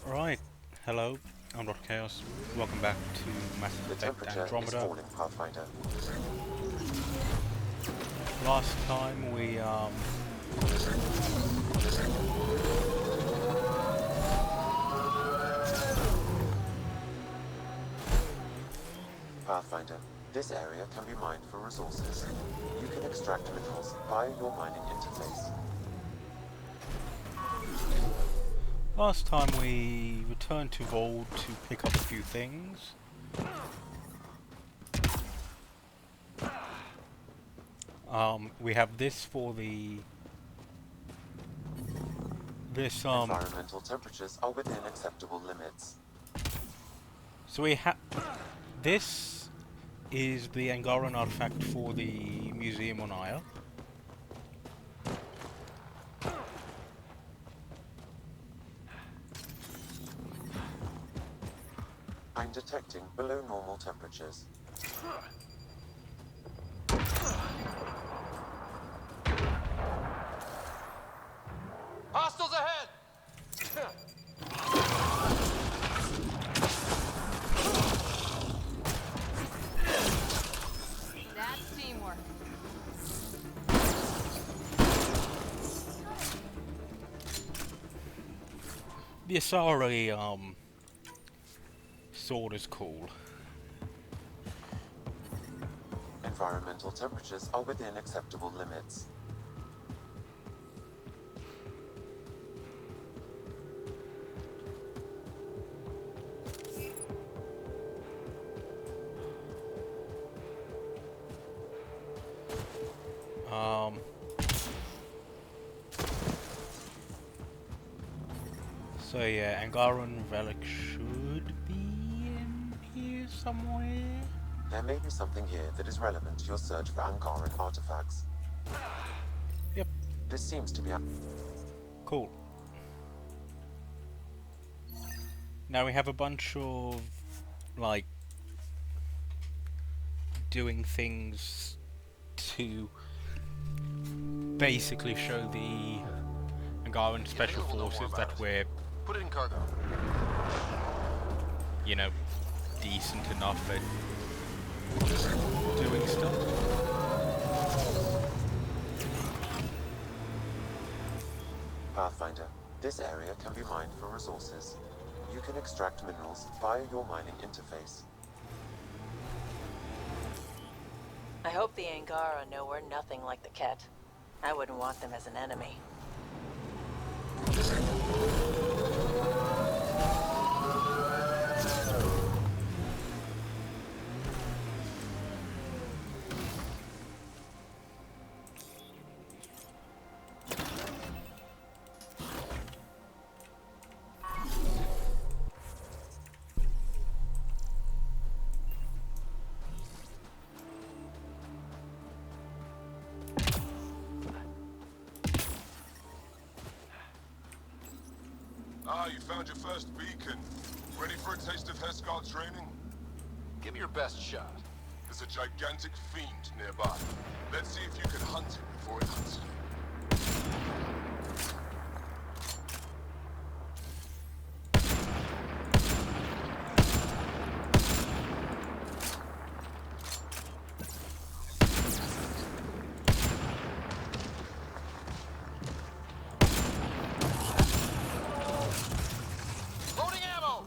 Right, hello, I'm Dr. Chaos. Welcome back to Mass The Effect temperature is Andromeda. falling, Pathfinder. Last time we Pathfinder, this area can be mined for resources. You can extract minerals via your mining interface. returned to Vold to pick up a few things. We have this for the Environmental temperatures are within acceptable limits. so we have this is the Angaran artifact for the museum on Aya. I'm detecting below normal temperatures. Hostiles ahead! That's teamwork. The Asari sword is cool. Environmental temperatures are within acceptable limits. So yeah, Angaran relic should be in here somewhere. There may be something here that is relevant to your search for Angaran artifacts. Yep, This seems to be cool. Now we have a bunch of like doing things to basically show the Angaran special forces that we're, Put it in cargo. you know, decent enough at doing stuff. Pathfinder. This area can be mined for resources. You can extract minerals via your mining interface. I hope the Angara know we're nothing like the Ket. I wouldn't want them as an enemy. Ah, you found your first beacon. Ready for a taste of Heskar training? Give it your best shot. There's a gigantic fiend nearby. Let's see if you can hunt it before it hunts you. Loading ammo!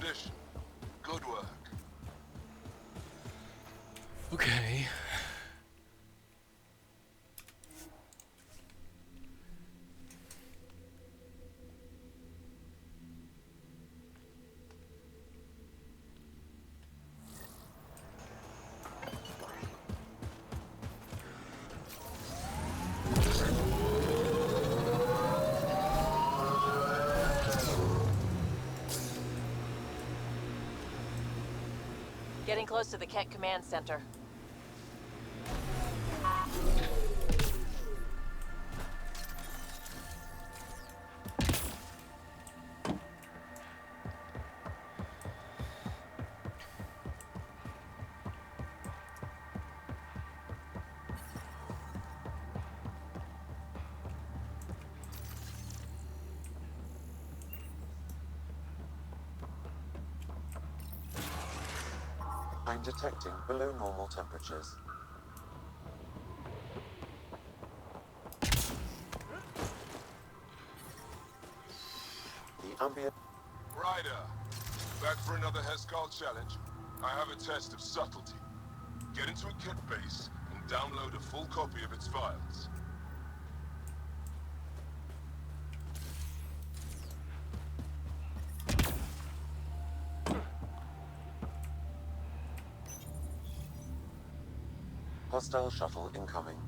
condition. Good work. Okay. Getting close to the Kett Command Center. I'm detecting below normal temperatures. The ambient... Ryder, back for another Heskal challenge. I have a test of subtlety. Get into a kit base and download a full copy of its files. Hostile shuttle incoming.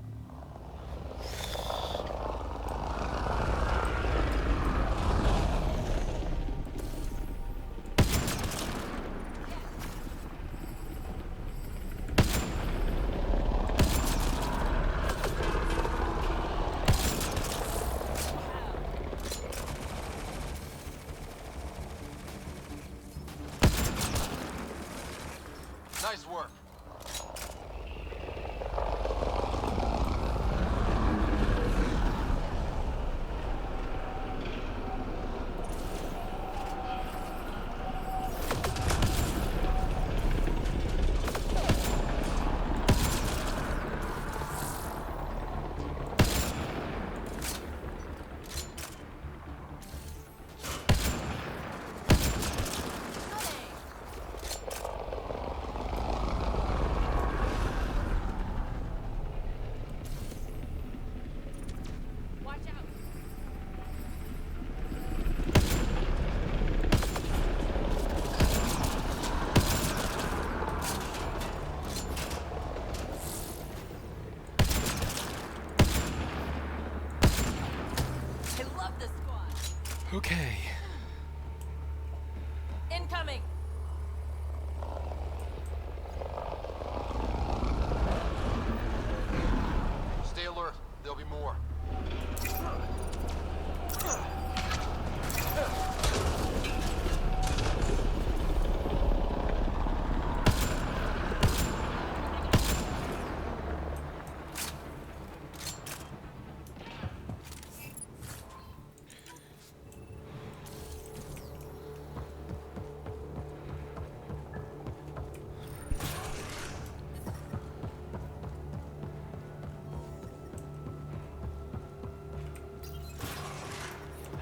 Nice work. Okay. Incoming! Stay alert. There'll be more.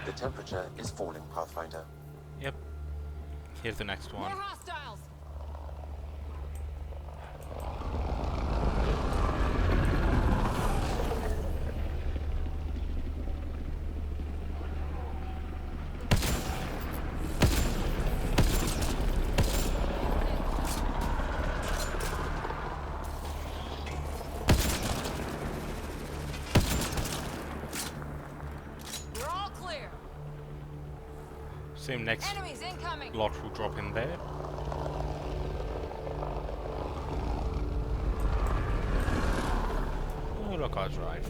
The temperature is falling, Pathfinder. Yep. Here's the next one. hostiles! We're all clear. Same next Enemies incoming. lot will drop in there. Oh, look, I was right.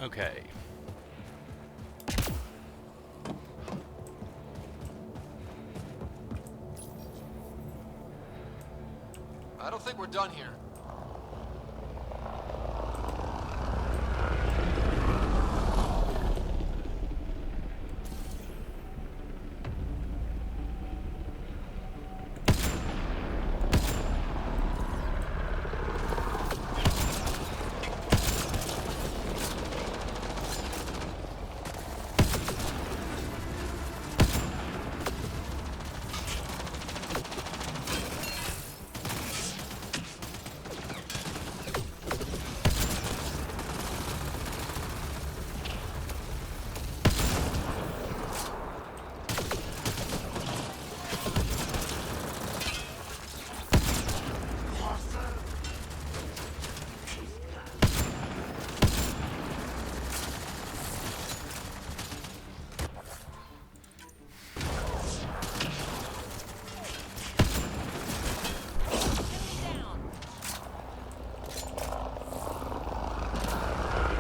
Okay. I don't think we're done here.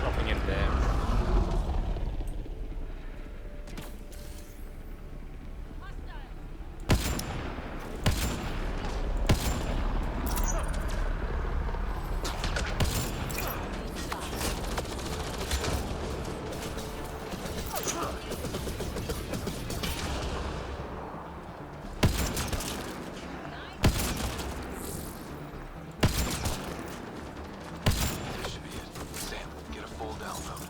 Dropping in there. This should be it. Sam, get a full download.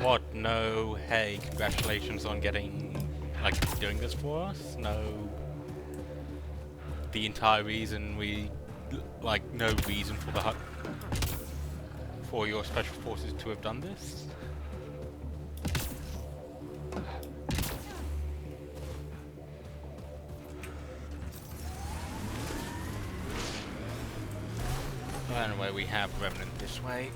What? No. Hey, congratulations on getting, like, doing this for us. No. The entire reason we, like, no reason for the for your special forces to have done this. Anyway, we have Remnant this way.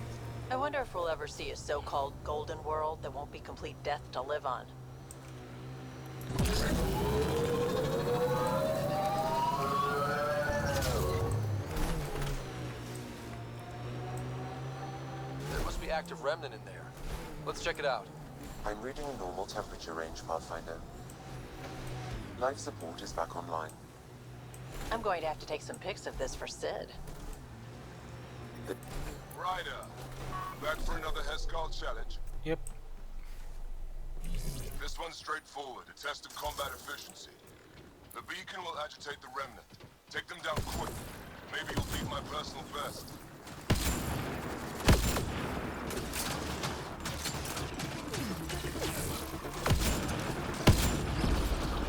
I wonder if we'll ever see a so-called golden world that won't be complete death to live on. There must be active remnant in there. Let's check it out. I'm reading a normal temperature range, Pathfinder. Life support is back online. I'm going to have to take some pics of this for Sid. Ryder, back for another Heskal challenge. Yep. This one's straightforward, a test of combat efficiency. The beacon will agitate the remnant. Take them down quick. Maybe you'll beat my personal best.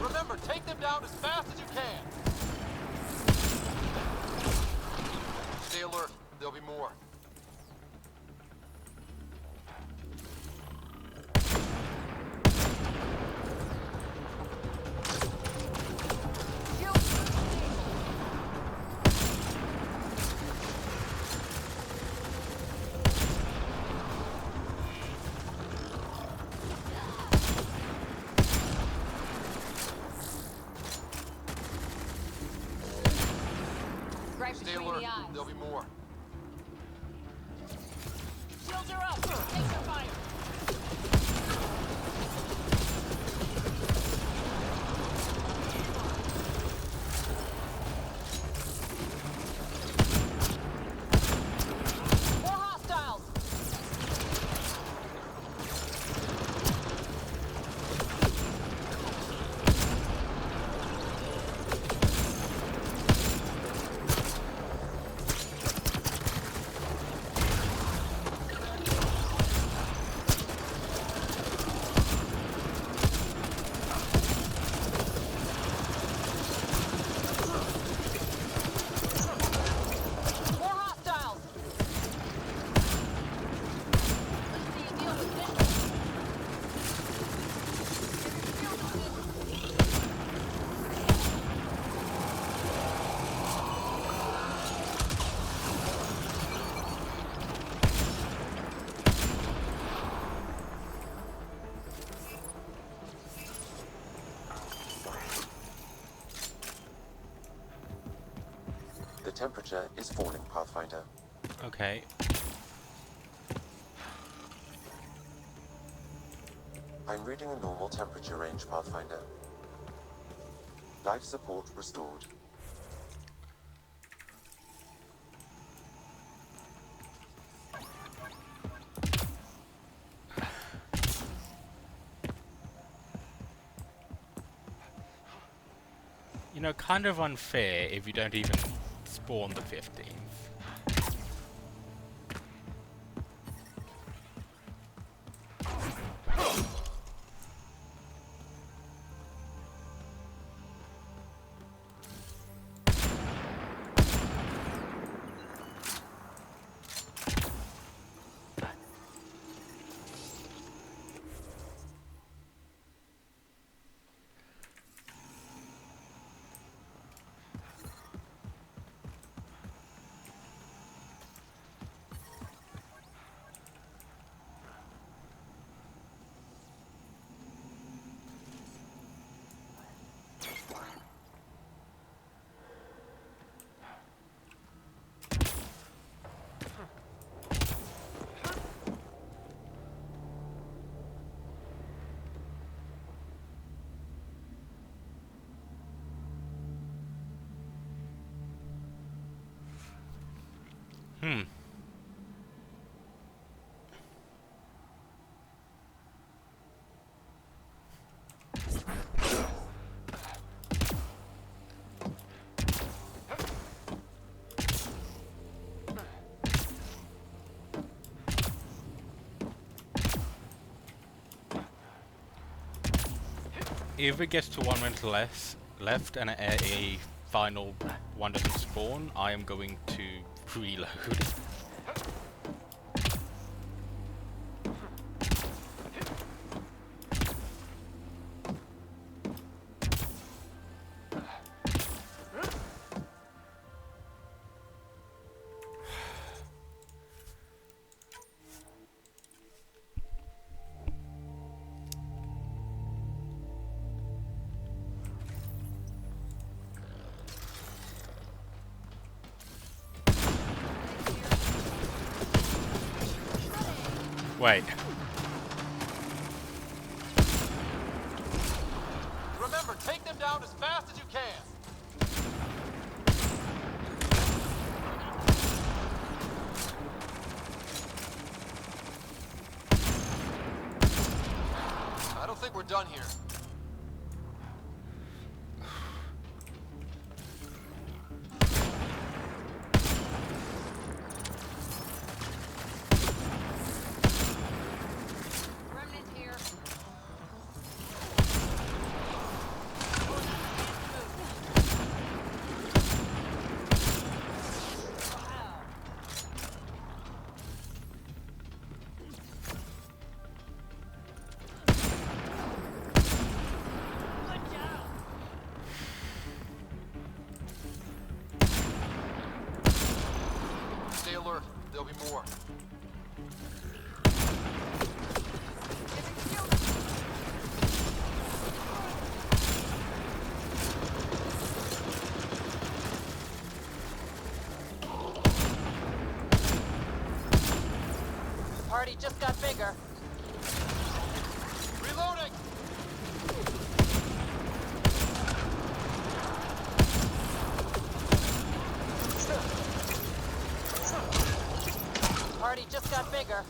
Remember, take them down as fast as you can. Stay alert. There'll be more. Right Stay between alert. the eyes. There'll be more. Shields are up. Take their fire. More hostiles. temperature is falling, Pathfinder. Okay. I'm reading a normal temperature range, Pathfinder. Life support restored. You know, kind of unfair if you don't even spawn the 15th. Hmm. If it gets to 1 minute left and a final one doesn't spawn, I am going to reload. Wait. Remember, take them down as fast as you can. I don't think we're done here. Remnant here. Good job. Stay alert. There'll be more. The party just got bigger. Reloading! Party just got bigger.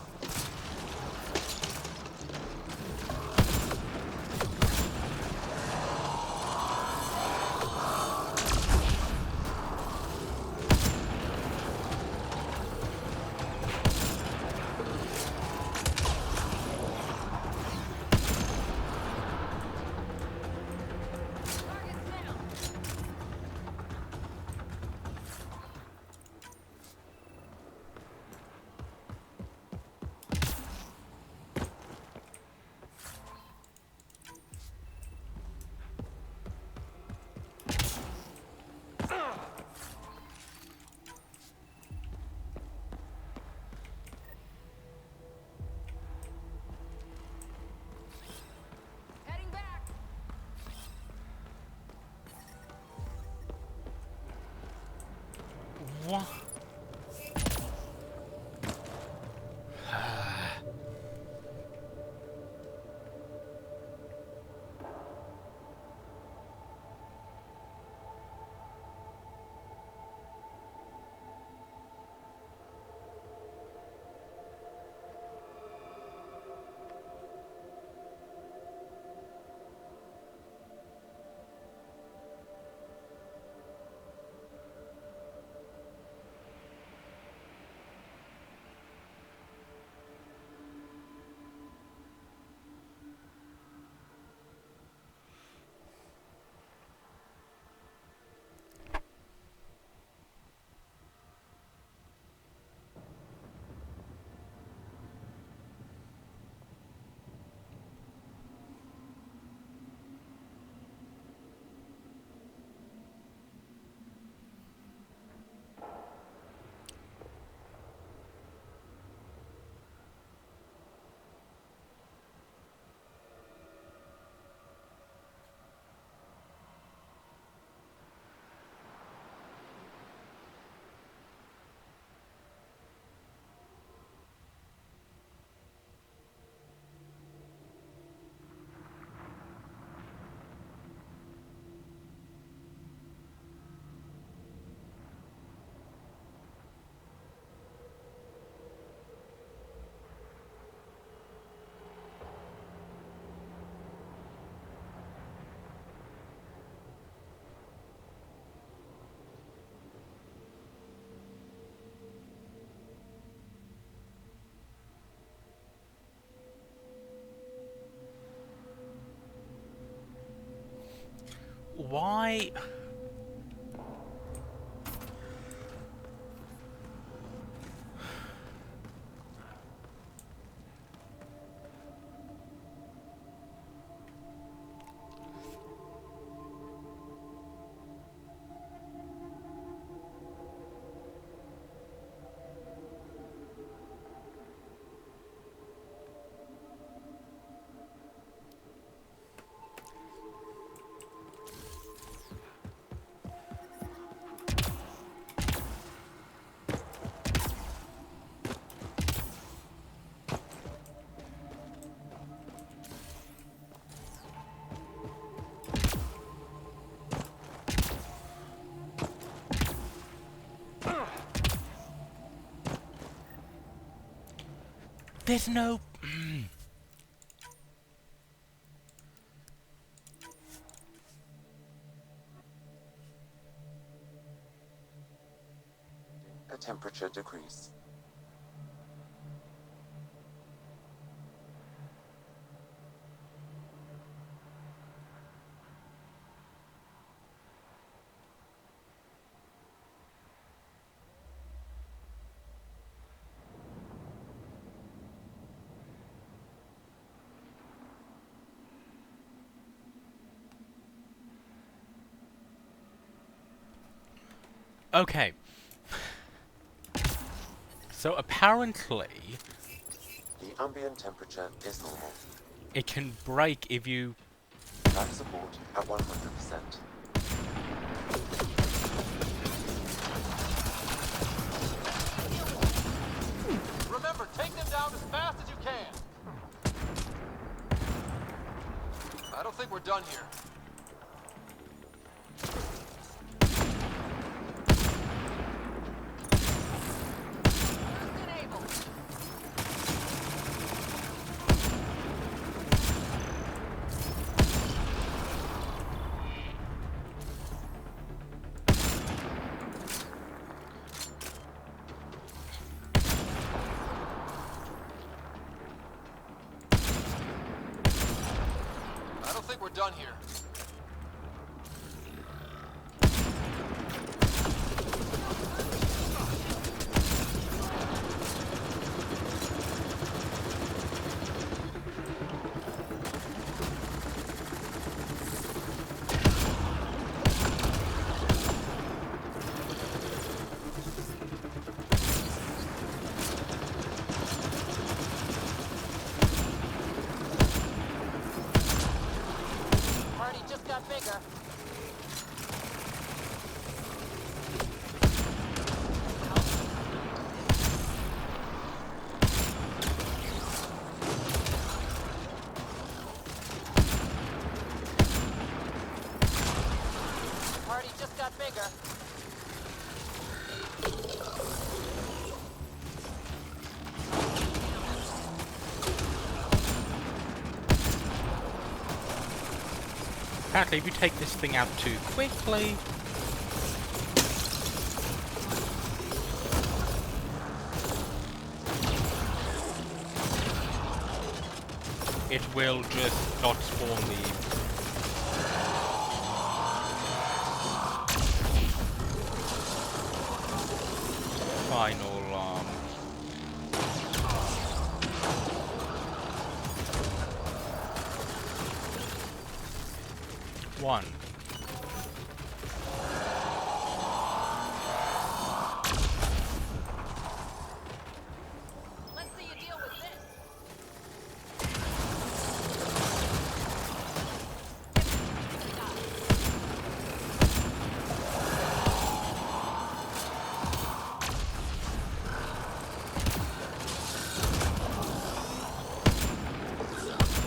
Target's down. What? Why? There's no... A temperature decrease. Okay. So apparently, The ambient temperature is normal. it can break if you... Back support at 100%. Remember, take them down as fast as you can. I don't think we're done here. I don't think we're done here. got bigger. Apparently, if you take this thing out too quickly, it will just not spawn the final one. Let's see you deal with this.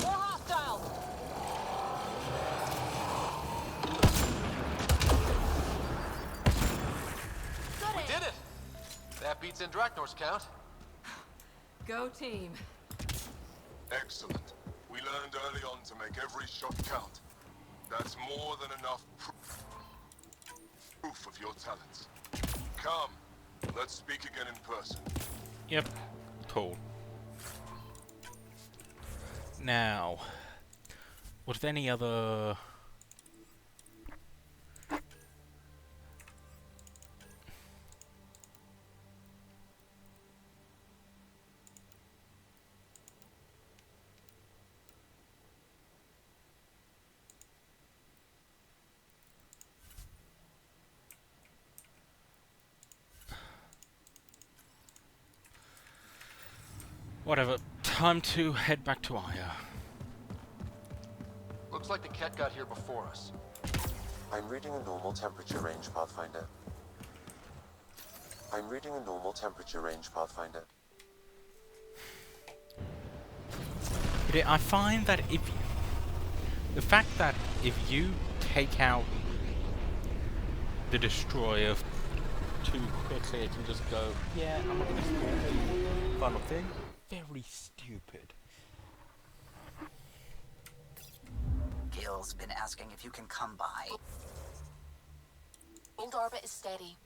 More hostiles. We did it! That beats Andromed's count. Go team. Excellent. We learned early on to make every shot count. That's more than enough proof of your talents. Come, let's speak again in person. Yep, cool. Now, was there any other... Whatever, time to head back to Aya. Looks like the cat got here before us. I'm reading a normal temperature range, Pathfinder. I'm reading a normal temperature range, Pathfinder. I find that if... the fact that if you take out the destroyer too quickly, it can just go, yeah, I'm not going to spawn the final thing. Very stupid. Gil's been asking if you can come by. Old orbit is steady.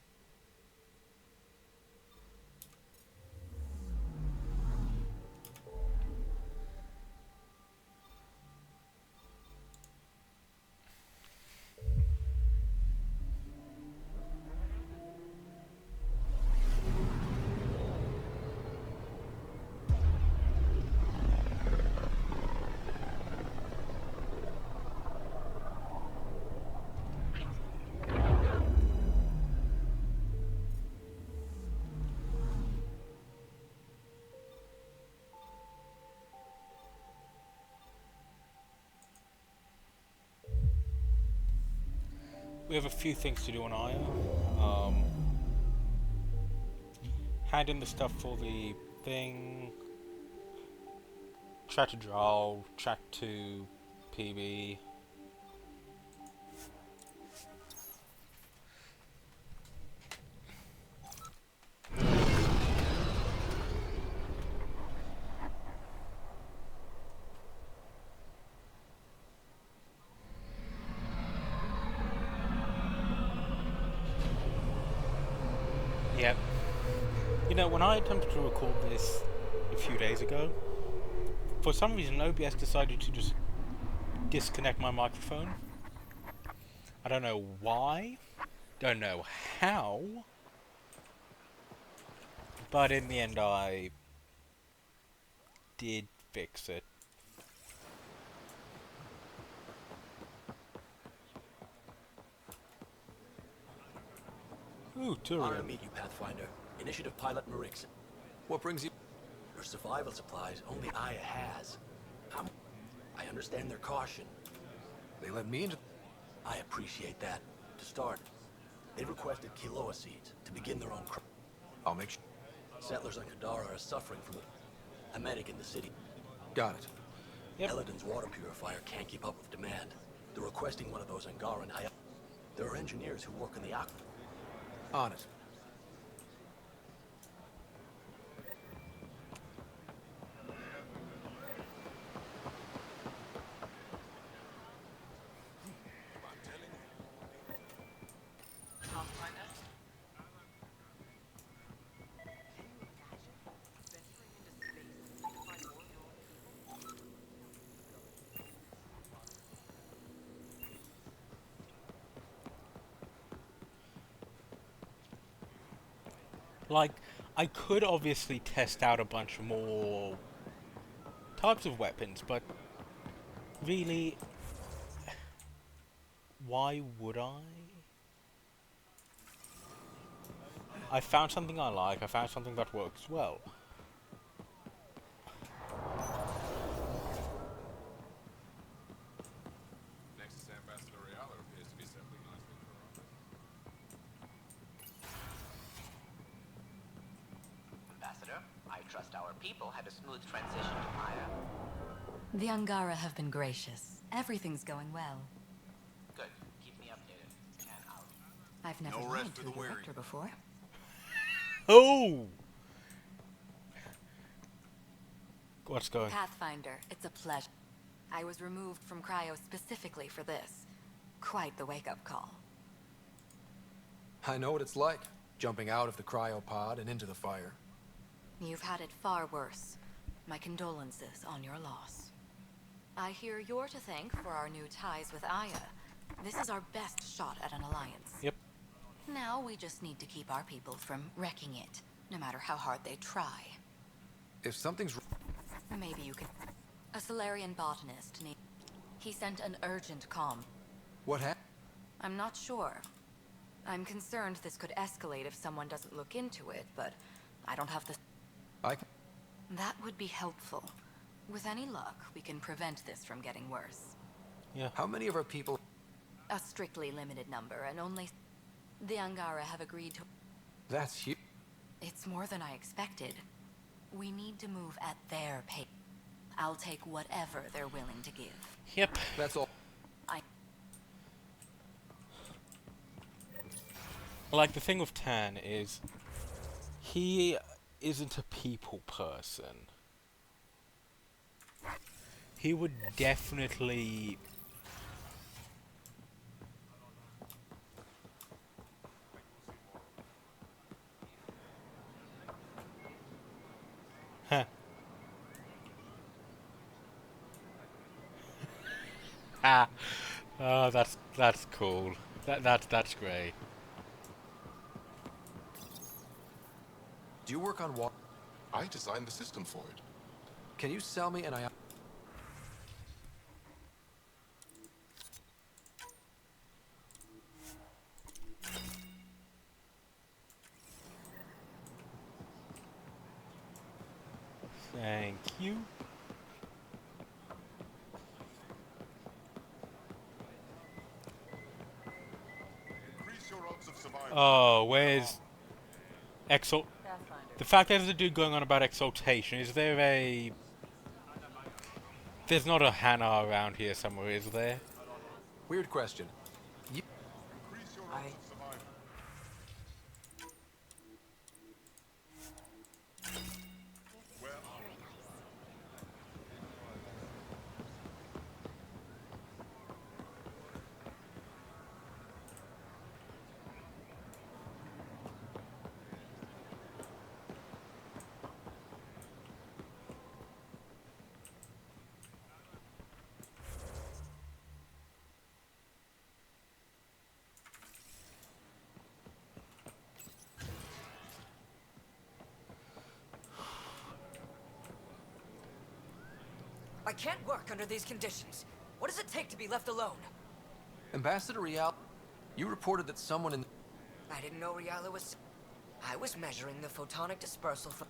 We have a few things to do on Aya. Hand in the stuff for the thing. Chat to Drow, chat to PB. Yep. You know, when I attempted to record this a few days ago, for some reason OBS decided to just disconnect my microphone. I don't know why, don't know how, but in the end I did fix it. Ooh, Honor to Turian. meet you, Pathfinder. Initiative Pilot Marixon. What brings you? Your survival supplies only Aya has. I understand their caution. They let me into... I appreciate that. To start, they requested Kiloa seeds to begin their own I'll make sure. Settlers on Kadara are suffering from a medic in the city. Got it. Yep. Eladin's water purifier can't keep up with demand. They're requesting one of those Angaran. There are engineers who work in the aqua. On it. Like, I could obviously test out a bunch more types of weapons, but really, why would I? I found something I like, I found something that works well. Nexus Ambassador Reala appears to be settling nicely for our business. Ambassador, I trust our people had a smooth transition to Maya. The Angara have been gracious. Everything's going well. Good. Keep me updated. And out. I've never No rest lied for to the a weary. director before. Oh! What's going? Pathfinder, it's a pleasure. I was removed from cryo specifically for this. Quite the wake-up call. I know what it's like, jumping out of the cryopod and into the fire. You've had it far worse. My condolences on your loss. I hear you're to thank for our new ties with Aya. This is our best shot at an alliance. Yep. Now we just need to keep our people from wrecking it, no matter how hard they try. If something's... Maybe you could... A Solarian botanist named... He sent an urgent comm. What happened? I'm not sure. I'm concerned this could escalate if someone doesn't look into it, but I don't have the... That would be helpful. With any luck, we can prevent this from getting worse. Yeah. How many of our people... A strictly limited number, and only... The Angara have agreed to... That's huge. It's more than I expected. We need to move at their pace. I'll take whatever they're willing to give. Yep. That's all. Like, the thing with Tan is, he isn't a people person. He would definitely... Huh. Ah. Oh, that's cool. That's great. Do you work on water? I designed the system for it. Can you sell me an ion... Thank you. Increase your odds of survival. Oh, where's Exalt? The fact there's a dude going on about exaltation. Is there a? There's not a Hannah around here somewhere, is there? Weird question. Increase your odds of survival. Where are we? I can't work under these conditions. What does it take to be left alone? Ambassador Real, you reported that someone in... I didn't know Riala was... I was measuring the photonic dispersal from...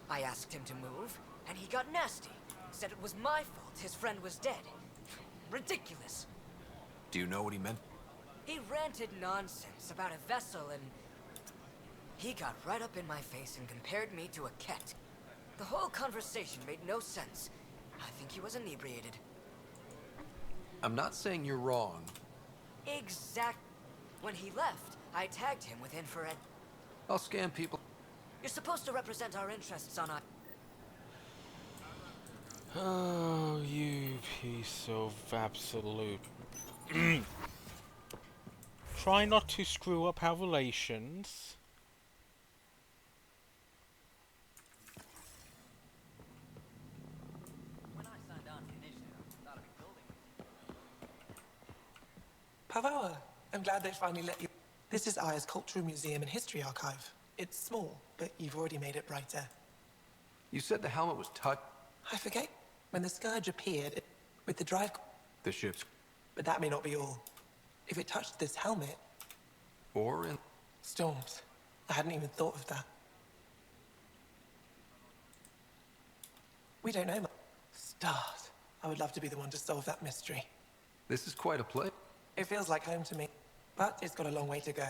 I asked him to move, and he got nasty. Said it was my fault his friend was dead. Ridiculous. Do you know what he meant? He ranted nonsense about a vessel and... He got right up in my face and compared me to a cat. The whole conversation made no sense. I think he was inebriated. I'm not saying you're wrong. Exact. When he left, I tagged him with infrared. I'll scan people. You're supposed to represent our interests on our... Oh, you piece of absolute... Try not to screw up our relations. Pavawa, I'm glad they finally let you... This is Aya's Cultural Museum and History Archive. It's small, but you've already made it brighter. You said the helmet was touched. I forget. When the Scourge appeared, with the drive... The ship's... But that may not be all. If it touched this helmet... Or in... Storms. I hadn't even thought of that. We don't know much. Stars. I would love to be the one to solve that mystery. This is quite a place. It feels like home to me. But it's got a long way to go.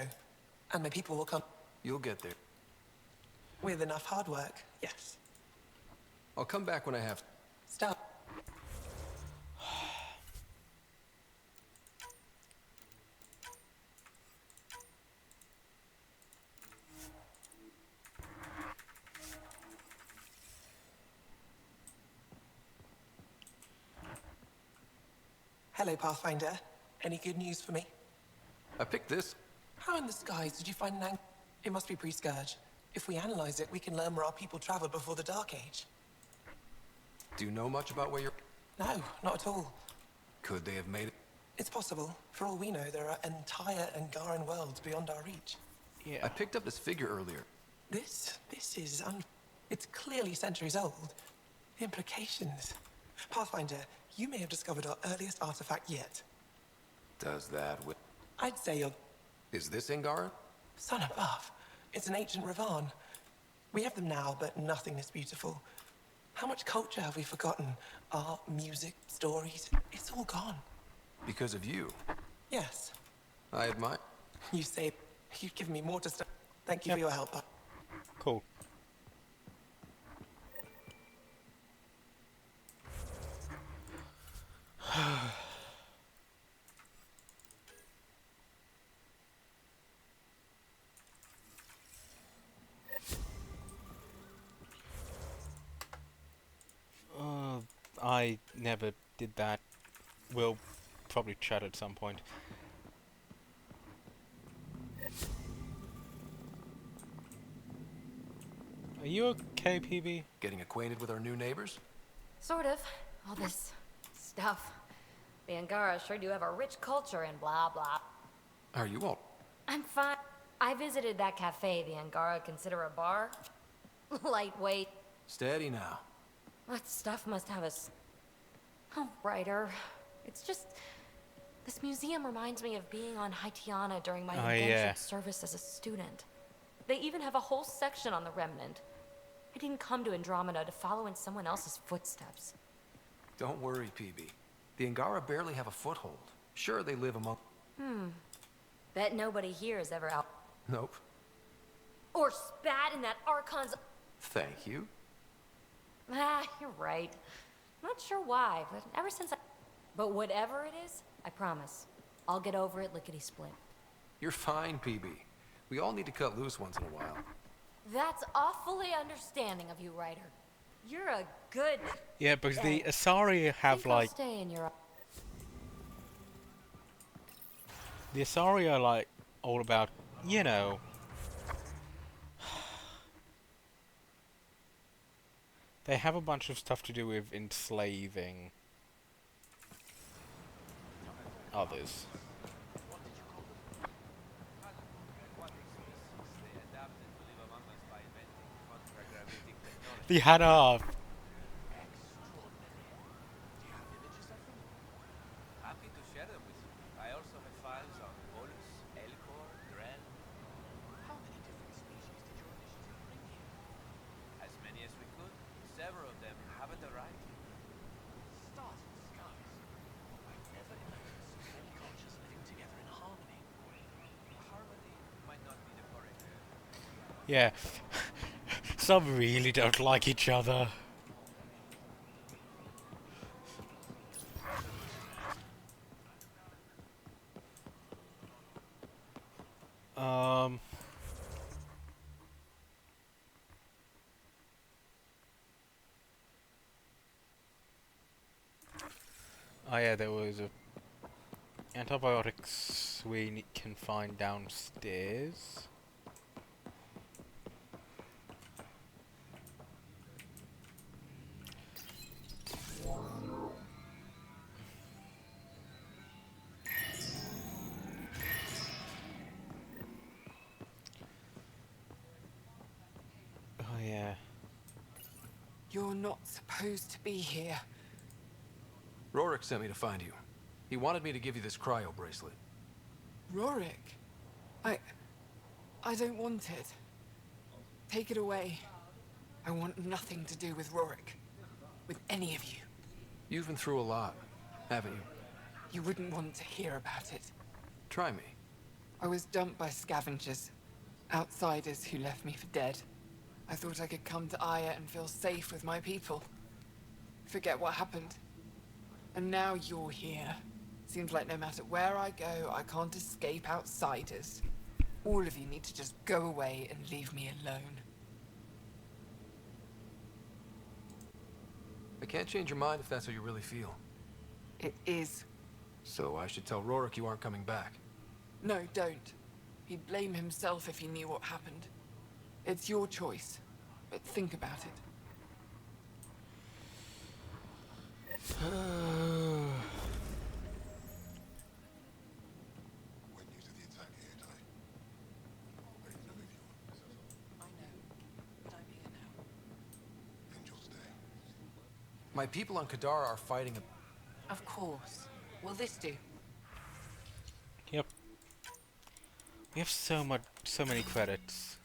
And my people will come... You'll get there. With enough hard work, yes. I'll come back when I have... Stop. Hello, Pathfinder. Any good news for me? I picked this. How in the skies did you find an It must be pre-Scourge. If we analyze it, we can learn where our people traveled before the Dark Age. Do you know much about where you're... No, not at all. Could they have made it? It's possible. For all we know, there are entire Angaran worlds beyond our reach. Yeah. I picked up this figure earlier. This is It's clearly centuries old. The implications. Pathfinder, you may have discovered our earliest artifact yet. Does that with... I'd say you're... Is this Angaran? Son above. It's an ancient Ravan. We have them now, but nothing this beautiful. How much culture have we forgotten? Art, music, stories, it's all gone. Because of you. Yes. I admire... You say... You've given me more to study. Thank you for your help. Cool. I never did that. We'll probably chat at some point. Are you okay, PB? Getting acquainted with our new neighbors? Sort of. All this stuff. The Angara sure do have a rich culture and blah blah. Are you all... I'm fine. I visited that cafe the Angara consider a bar. Lightweight. Steady now. That stuff must have us. Oh, writer. It's just... This museum reminds me of being on Haitiana during my indentured service as a student. They even have a whole section on the Remnant. I didn't come to Andromeda to follow in someone else's footsteps. Don't worry, PB. The Angara barely have a foothold. Sure, they live among... Bet nobody here is ever out... Nope. Or spat in that Archon's... Thank you. Ah, you're right. Not sure why, but ever since I... But whatever it is, I promise. I'll get over it lickety-split. You're fine, PB. We all need to cut loose once in a while. That's awfully understanding of you, writer. You're a good... Yeah, because the Asari have like... I'll stay in your... The Asari are like all about, you know... They have a bunch of stuff to do with enslaving others. The hat off. Happy to share them with you. I also have files on Bolus, Elcor, Dren. How many different species did your initiative bring here? As many as we could. Several of them haven't arrived. Stars and skies. I never imagined so many cultures living together in harmony. Harmony might not be the correct word. Yeah. Some really don't like each other. Um. Oh yeah, there was a antibiotics we can find downstairs. Oh yeah. You're not supposed to be here. Rorik sent me to find you. He wanted me to give you this cryo bracelet. Rorik? I don't want it. Take it away. I want nothing to do with Rorik. With any of you. You've been through a lot, haven't you? You wouldn't want to hear about it. Try me. I was dumped by scavengers. Outsiders who left me for dead. I thought I could come to Aya and feel safe with my people. Forget what happened. And now you're here. Seems like no matter where I go, I can't escape outsiders. All of you need to just go away and leave me alone. I can't change your mind if that's how you really feel. It is. So I should tell Rorik you aren't coming back. No, don't. He'd blame himself if he knew what happened. It's your choice, but think about it. My people on Kadar are fighting a... Of course. Will this do? Yep. We have so many credits.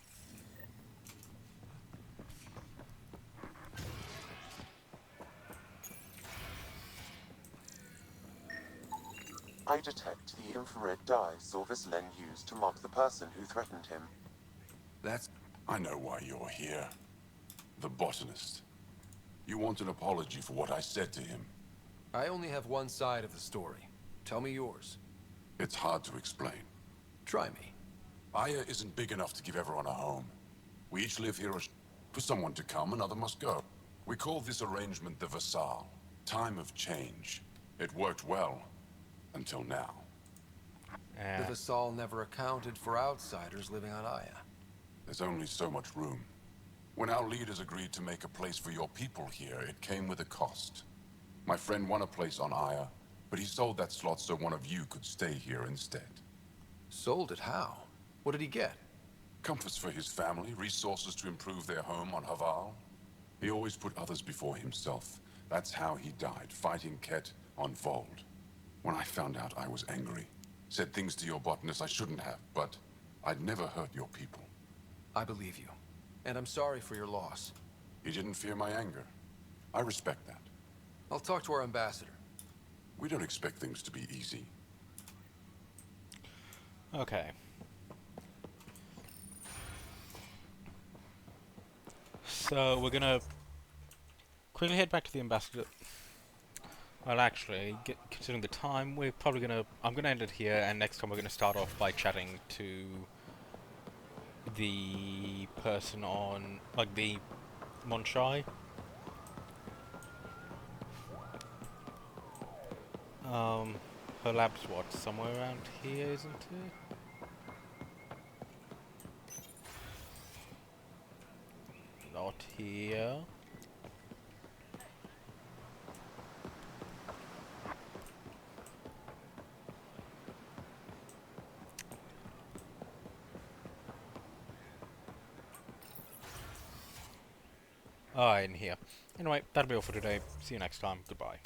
I detect the infrared dye Sorvis Len used to mark the person who threatened him. That's... I know why you're here. The botanist. You want an apology for what I said to him. I only have one side of the story. Tell me yours. It's hard to explain. Try me. Aya isn't big enough to give everyone a home. We each live here for someone to come, another must go. We call this arrangement the Vassal. Time of change. It worked well. Until now. The Vassal never accounted for outsiders living on Aya. There's only so much room. When our leaders agreed to make a place for your people here, it came with a cost. My friend won a place on Aya, but he sold that slot so one of you could stay here instead. Sold it how? What did he get? Comforts for his family, resources to improve their home on Haval. He always put others before himself. That's how he died, fighting Ket on Vold. When I found out, I was angry. Said things to your botanist I shouldn't have, but I'd never hurt your people. I believe you. And I'm sorry for your loss. You didn't fear my anger. I respect that. I'll talk to our ambassador. We don't expect things to be easy. Okay. So we're gonna quickly head back to the ambassador. Well, actually, considering the time, we're probably gonna... I'm gonna end it here, and next time we're gonna start off by chatting to the person on, like, the Monshai. Her lab's what? Somewhere around here, isn't it? Not here. In here. Anyway, that'll be all for today. See you next time. Goodbye.